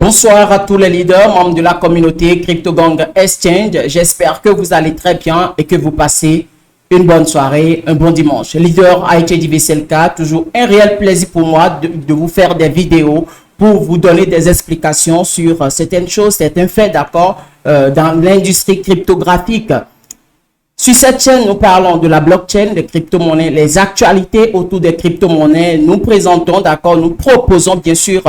Bonsoir à tous les leaders, membres de la communauté CryptoGang Exchange. J'espère que vous allez très bien et que vous passez une bonne soirée, un bon dimanche. Leader ITDVCLK, toujours un réel plaisir pour moi de vous faire des vidéos pour vous donner des explications sur certaines choses, certains faits, d'accord, dans l'industrie cryptographique. Sur cette chaîne, nous parlons de la blockchain, des crypto-monnaies, les actualités autour des crypto-monnaies. Nous présentons, d'accord, nous proposons bien sûr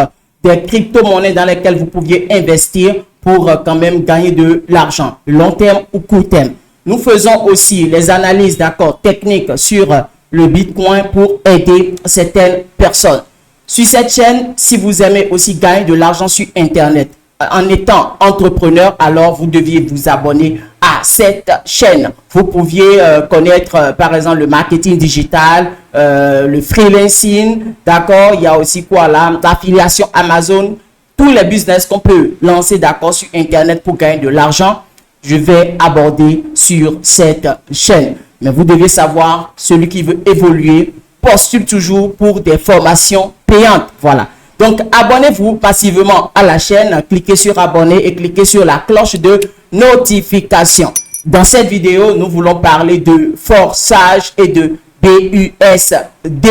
des crypto-monnaies dans lesquelles vous pouviez investir pour quand même gagner de l'argent, long terme ou court terme. Nous faisons aussi les analyses, d'accord, techniques sur le Bitcoin pour aider certaines personnes. Sur cette chaîne, si vous aimez aussi gagner de l'argent sur Internet, en étant entrepreneur, alors vous deviez vous abonner à cette chaîne. Vous pouviez connaître par exemple le marketing digital, le freelancing, d'accord. Il y a aussi quoi là, l'affiliation Amazon, tous les business qu'on peut lancer, d'accord, sur Internet pour gagner de l'argent. Je vais aborder sur cette chaîne. Mais vous devez savoir, celui qui veut évoluer postule toujours pour des formations payantes. Voilà. Donc, abonnez-vous passivement à la chaîne, cliquez sur abonner et cliquez sur la cloche de notification. Dans cette vidéo, nous voulons parler de forçage et de BUSD.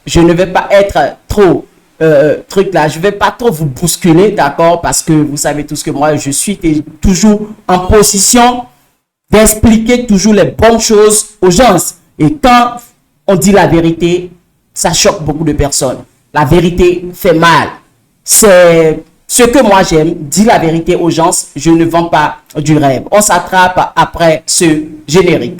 Je ne vais pas être trop je vais pas trop vous bousculer, d'accord, parce que vous savez tous que moi, je suis toujours en position d'expliquer toujours les bonnes choses aux gens. Et quand on dit la vérité, ça choque beaucoup de personnes. La vérité fait mal. C'est ce que moi j'aime, dire la vérité aux gens. Je ne vends pas du rêve. On s'attrape après ce générique.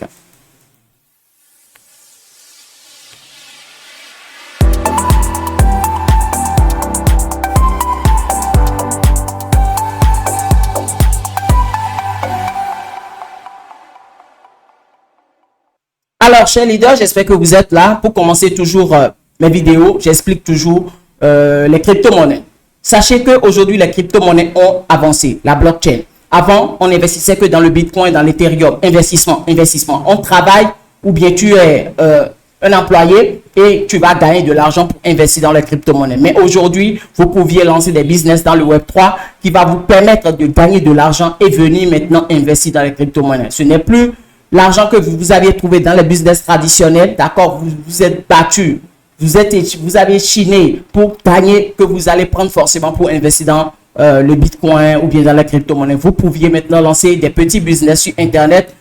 Alors, chers leaders, j'espère que vous êtes là. Pour commencer toujours mes vidéos, j'explique toujours les crypto-monnaies. Sachez qu'aujourd'hui, les crypto-monnaies ont avancé, la blockchain. Avant, on n'investissait que dans le Bitcoin, dans l'Ethereum. Investissement. On travaille ou bien tu es un employé et tu vas gagner de l'argent pour investir dans les crypto-monnaies. Mais aujourd'hui, vous pouviez lancer des business dans le Web3 qui va vous permettre de gagner de l'argent et venir maintenant investir dans les crypto-monnaies. Ce n'est plus l'argent que vous aviez trouvé dans les business traditionnels, d'accord, vous êtes battu, vous avez chiné pour gagner, que vous allez prendre forcément pour investir dans le Bitcoin ou bien dans la crypto-monnaie. Vous pouviez maintenant lancer des petits business sur Internet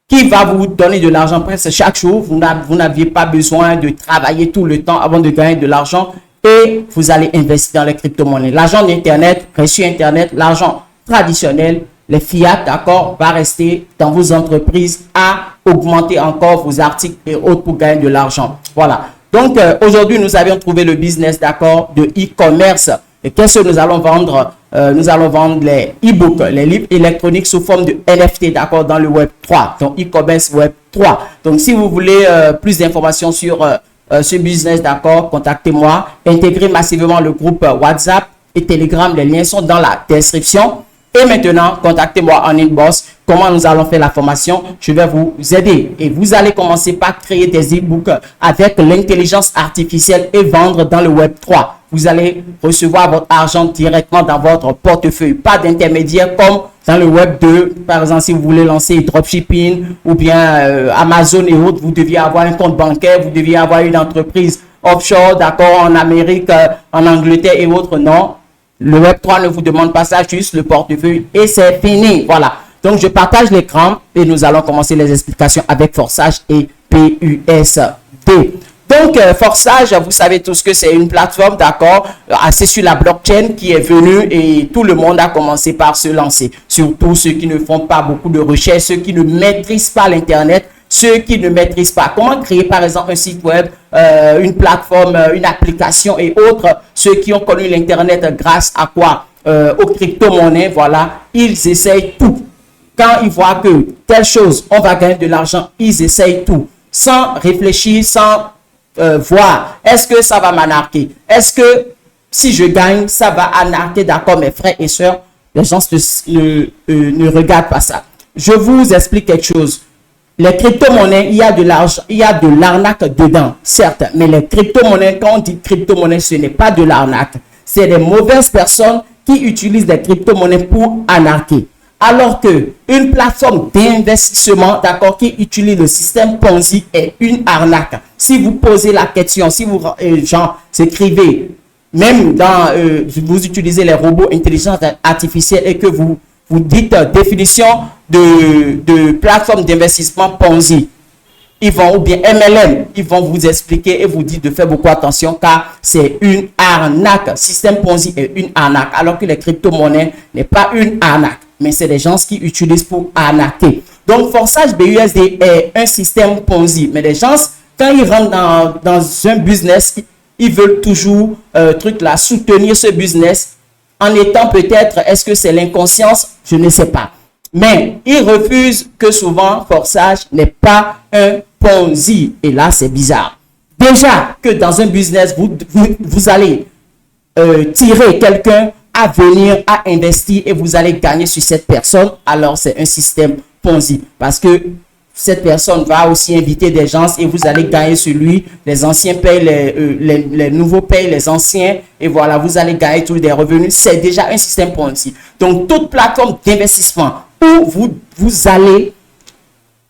qui va vous donner de l'argent presque chaque jour. Vous n'aviez pas besoin de travailler tout le temps avant de gagner de l'argent et vous allez investir dans les crypto-monnaies. L'argent d'Internet, sur Internet, l'argent traditionnel, les fiat, d'accord, va rester dans vos entreprises à augmenter encore vos articles et autres pour gagner de l'argent. Voilà. Donc, aujourd'hui, nous avions trouvé le business, d'accord, de e-commerce. Et qu'est-ce que nous allons vendre? Nous allons vendre les e-books, les livres électroniques sous forme de NFT, d'accord, dans le Web 3. Donc, e-commerce Web 3. Donc, si vous voulez plus d'informations sur ce business, d'accord, contactez-moi. Intégrez massivement le groupe WhatsApp et Telegram. Les liens sont dans la description. Et maintenant, contactez-moi en inbox. Comment nous allons faire la formation? Je vais vous aider. Et vous allez commencer par créer des e-books avec l'intelligence artificielle et vendre dans le Web 3. Vous allez recevoir votre argent directement dans votre portefeuille. Pas d'intermédiaire comme dans le Web 2. Par exemple, si vous voulez lancer dropshipping ou bien Amazon et autres, vous deviez avoir un compte bancaire, vous deviez avoir une entreprise offshore, d'accord, en Amérique, en Angleterre et autres. Non. Le Web 3 ne vous demande pas ça, juste le portefeuille et c'est fini. Voilà. Donc, je partage l'écran et nous allons commencer les explications avec Forçage et BUSD. Donc, Forçage, vous savez tous que c'est une plateforme, d'accord, assez sur la blockchain qui est venue et tout le monde a commencé par se lancer. Surtout ceux qui ne font pas beaucoup de recherches, ceux qui ne maîtrisent pas l'Internet, ceux qui ne maîtrisent pas comment créer par exemple un site web, une plateforme, une application et autres, ceux qui ont connu l'Internet grâce à quoi? Aux crypto-monnaies, voilà, ils essayent tout. Quand ils voient que telle chose, on va gagner de l'argent, ils essayent tout. Sans réfléchir, sans voir, est-ce que ça va m'anarquer? Est-ce que si je gagne, ça va anarquer, d'accord, mes frères et sœurs? Les gens ne regardent pas ça. Je vous explique quelque chose. Les crypto-monnaies, il y a de l'argent, il y a de l'arnaque dedans, certes. Mais les crypto-monnaies, quand on dit crypto-monnaie, ce n'est pas de l'arnaque. C'est des mauvaises personnes qui utilisent des crypto-monnaies pour arnaquer. Alors que une plateforme d'investissement, d'accord, qui utilise le système Ponzi est une arnaque. Si vous posez la question, si vous, genre, écrivez, même dans, vous utilisez les robots intelligence artificielle et que vous dites définition de plateforme d'investissement Ponzi, ils vont, ou bien MLM, ils vont vous expliquer et vous dire de faire beaucoup attention car c'est une arnaque. Système Ponzi est une arnaque, alors que les crypto-monnaies n'est pas une arnaque, mais c'est des gens qui utilisent pour arnaquer. Donc, Forsage BUSD est un système Ponzi, mais les gens, quand ils rentrent dans un business, ils veulent toujours soutenir ce business en étant peut-être, est-ce que c'est l'inconscience? Je ne sais pas. Mais ils refusent que souvent, Forsage n'est pas un Ponzi. Et là, c'est bizarre. Déjà que dans un business, vous allez tirer quelqu'un à venir, à investir et vous allez gagner sur cette personne. Alors, c'est un système Ponzi. Parce que cette personne va aussi inviter des gens et vous allez gagner sur lui. Les anciens payent, les nouveaux payent les anciens. Et voilà, vous allez gagner tous les revenus. C'est déjà un système Ponzi. Donc, toute plateforme d'investissement où vous allez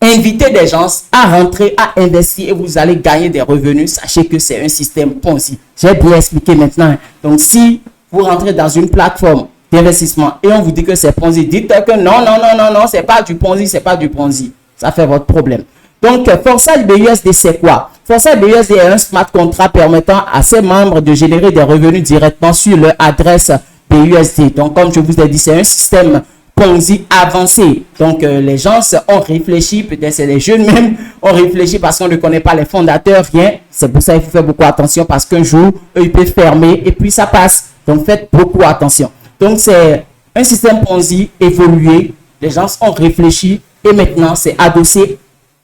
inviter des gens à rentrer, à investir et vous allez gagner des revenus, sachez que c'est un système Ponzi. J'ai bien expliqué maintenant. Donc, si vous rentrez dans une plateforme d'investissement et on vous dit que c'est Ponzi, dites que non, c'est pas du Ponzi, c'est pas du Ponzi. Ça fait votre problème. Donc, Forsage BUSD, c'est quoi? Forsage BUSD est un smart contract permettant à ses membres de générer des revenus directement sur leur adresse BUSD. Donc, comme je vous ai dit, c'est un système Ponzi avancé. Donc, les gens ont réfléchi, peut-être c'est les jeunes même, ont réfléchi parce qu'on ne connaît pas les fondateurs, rien. C'est pour ça qu'il faut faire beaucoup attention parce qu'un jour, eux, ils peuvent fermer et puis ça passe. Donc, faites beaucoup attention. Donc, c'est un système Ponzi évolué. Les gens ont réfléchi et maintenant, c'est adossé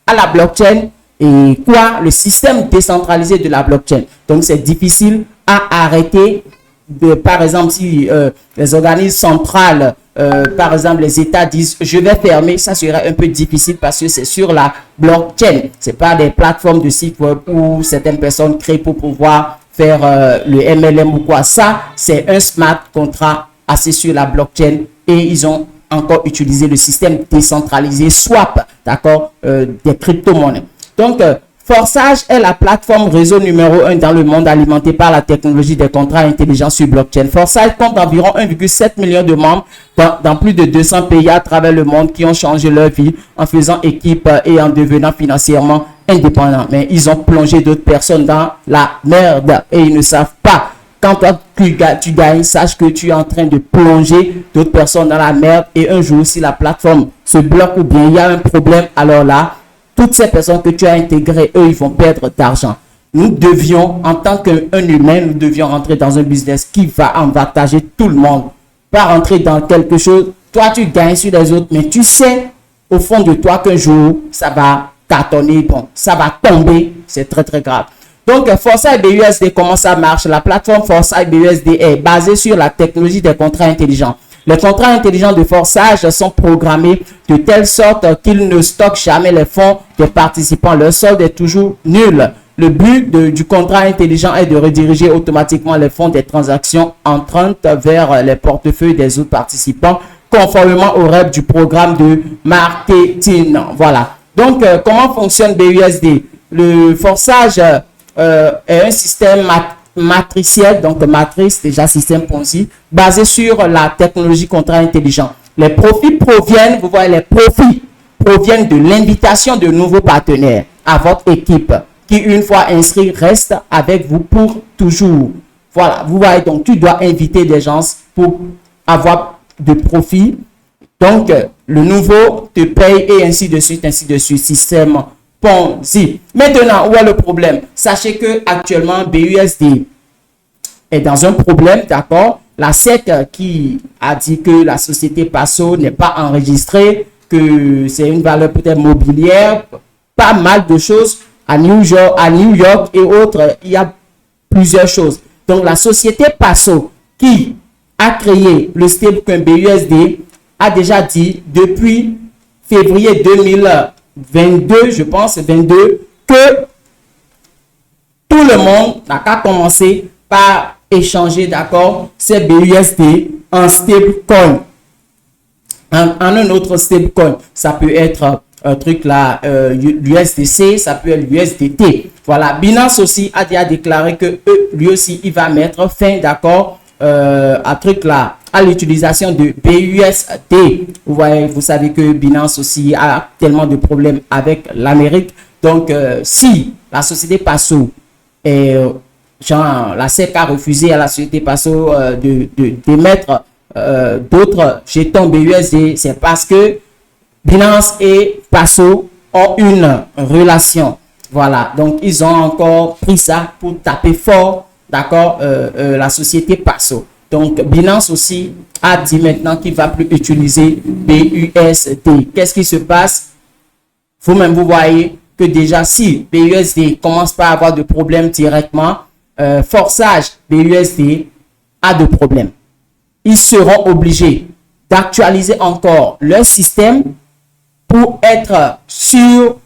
à la blockchain. Et quoi? Le système décentralisé de la blockchain. Donc, c'est difficile à arrêter. Par exemple, si les organismes centrales, par exemple, les États disent « je vais fermer », ça serait un peu difficile parce que c'est sur la blockchain. Ce n'est pas des plateformes de site web où certaines personnes créent pour pouvoir faire le MLM ou quoi. Ça, c'est un smart contract assis sur la blockchain et ils ont encore utilisé le système décentralisé swap, d'accord, des crypto-monnaies. Donc, Forsage est la plateforme réseau numéro 1 dans le monde alimentée par la technologie des contrats intelligents sur blockchain. Forsage compte environ 1,7 million de membres dans plus de 200 pays à travers le monde qui ont changé leur vie en faisant équipe et en devenant financièrement indépendants. Mais ils ont plongé d'autres personnes dans la merde et ils ne savent pas. Quand toi, tu gagnes, sache que tu es en train de plonger d'autres personnes dans la merde et un jour, si la plateforme se bloque ou bien il y a un problème, alors là, toutes ces personnes que tu as intégrées, eux, ils vont perdre d'argent. Nous devions, en tant qu'un humain, nous devions rentrer dans un business qui va avantager tout le monde. Pas rentrer dans quelque chose, toi, tu gagnes sur les autres, mais tu sais, au fond de toi, qu'un jour, ça va cartonner, bon, ça va tomber, c'est très, très grave. Donc, Forsage BUSD, comment ça marche? La plateforme Forsage BUSD est basée sur la technologie des contrats intelligents. Les contrats intelligents de Forsage sont programmés de telle sorte qu'ils ne stockent jamais les fonds des participants. Leur solde est toujours nul. Le but du contrat intelligent est de rediriger automatiquement les fonds des transactions entrantes vers les portefeuilles des autres participants, conformément aux règles du programme de marketing. Voilà. Donc, comment fonctionne BUSD? Le Forsage est un système matriciel, donc matrice, déjà système Ponzi, basé sur la technologie contrat intelligent. Les profits proviennent, vous voyez, les profits proviennent de l'invitation de nouveaux partenaires à votre équipe qui, une fois inscrits, restent avec vous pour toujours. Voilà, vous voyez, donc tu dois inviter des gens pour avoir de profits. Donc, le nouveau te paye et ainsi de suite, système Ponzi. Maintenant, où est le problème? Sachez que actuellement BUSD est dans un problème, d'accord? La SEC qui a dit que la société Passo n'est pas enregistrée, que c'est une valeur peut-être mobilière, pas mal de choses à New York et autres, il y a plusieurs choses. Donc, la société Passo qui a créé le stablecoin BUSD a déjà dit depuis février 2022, je pense, 22, que tout le monde n'a qu'à commencer par échanger, d'accord, ces BUSD en stablecoin. En un autre stablecoin, ça peut être un truc là, l'USDC, ça peut être l'USDT. Voilà, Binance aussi a déjà déclaré que lui aussi, il va mettre fin, d'accord, à truc là, à l'utilisation de BUSD. Vous voyez, vous savez que Binance aussi a tellement de problèmes avec l'Amérique. Donc, si la société Paxos et genre, la SEC a refusé à la société Paxos d'émettre d'autres jetons BUSD, c'est parce que Binance et Paxos ont une relation. Voilà, donc ils ont encore pris ça pour taper fort, d'accord, la société Paxos. Donc Binance aussi a dit maintenant qu'il ne va plus utiliser BUSD. Qu'est-ce qui se passe? Vous-même, vous voyez que déjà, si BUSD commence pas à avoir de problèmes directement, forçage BUSD a de problèmes. Ils seront obligés d'actualiser encore leur système pour être sûr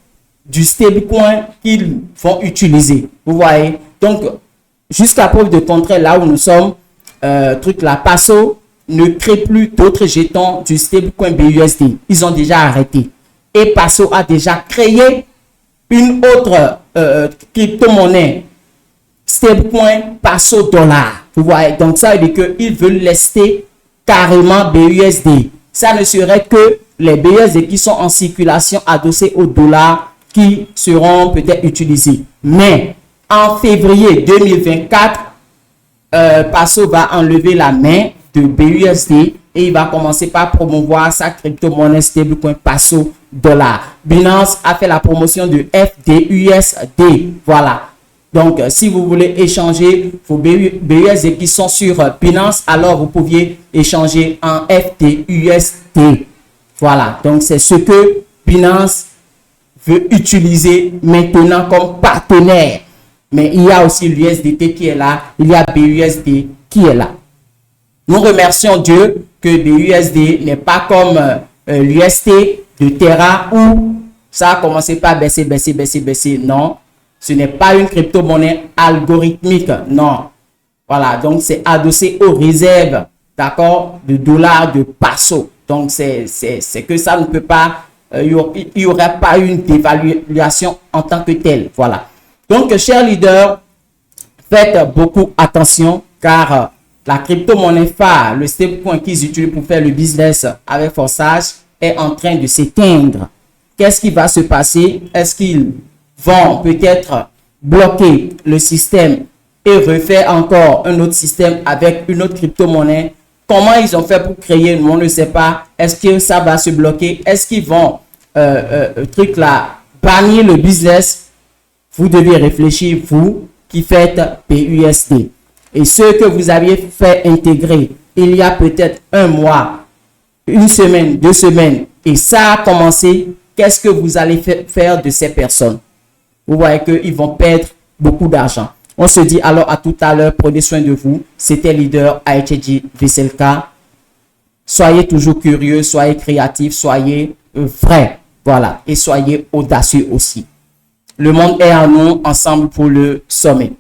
du stablecoin qu'ils vont utiliser. Vous voyez? Donc, jusqu'à preuve de contraire, là où nous sommes, truc là, Paxos ne crée plus d'autres jetons du stablecoin BUSD. Ils ont déjà arrêté. Et Paxos a déjà créé une autre crypto-monnaie, stablecoin Paxos dollar. Vous voyez, donc ça veut dire qu'ils veulent laisser carrément BUSD. Ça ne serait que les BUSD qui sont en circulation adossés au dollar qui seront peut-être utilisés. Mais en février 2024, Paxos va enlever la main de BUSD et il va commencer par promouvoir sa crypto-monnaie stablecoin Paxos dollar. Binance a fait la promotion de FDUSD. Voilà. Donc, si vous voulez échanger vos BUSD qui sont sur Binance, alors vous pouviez échanger en FDUSD. Voilà. Donc, c'est ce que Binance veut utiliser maintenant comme partenaire. Mais il y a aussi l'USDT qui est là. Il y a BUSD qui est là. Nous remercions Dieu que BUSD n'est pas comme l'UST de Terra où ça a commencé par baisser. Non. Ce n'est pas une crypto-monnaie algorithmique, non. Voilà, donc c'est adossé aux réserves, d'accord, de dollars de Paxos. Donc c'est que ça ne peut pas, il n'y aurait pas une dévaluation en tant que telle. Voilà. Donc, chers leaders, faites beaucoup attention car la crypto-monnaie phare, le stablecoin qu'ils utilisent pour faire le business avec forçage, est en train de s'éteindre. Qu'est-ce qui va se passer? Est-ce qu'ils vont peut-être bloquer le système et refaire encore un autre système avec une autre crypto-monnaie? Comment ils ont fait pour créer? On ne sait pas. Est-ce que ça va se bloquer? Est-ce qu'ils vont, truc là, bannir le business? Vous devez réfléchir, vous qui faites BUSD. Et ceux que vous aviez fait intégrer il y a peut-être un mois, une semaine, 2 semaines, et ça a commencé, qu'est-ce que vous allez faire de ces personnes? Vous voyez qu'ils vont perdre beaucoup d'argent. On se dit alors à tout à l'heure, prenez soin de vous. C'était leader Aïtchédji Veselka. Soyez toujours curieux, soyez créatifs, soyez vrais. Voilà. Et soyez audacieux aussi. Le monde est à nous ensemble pour le sommet.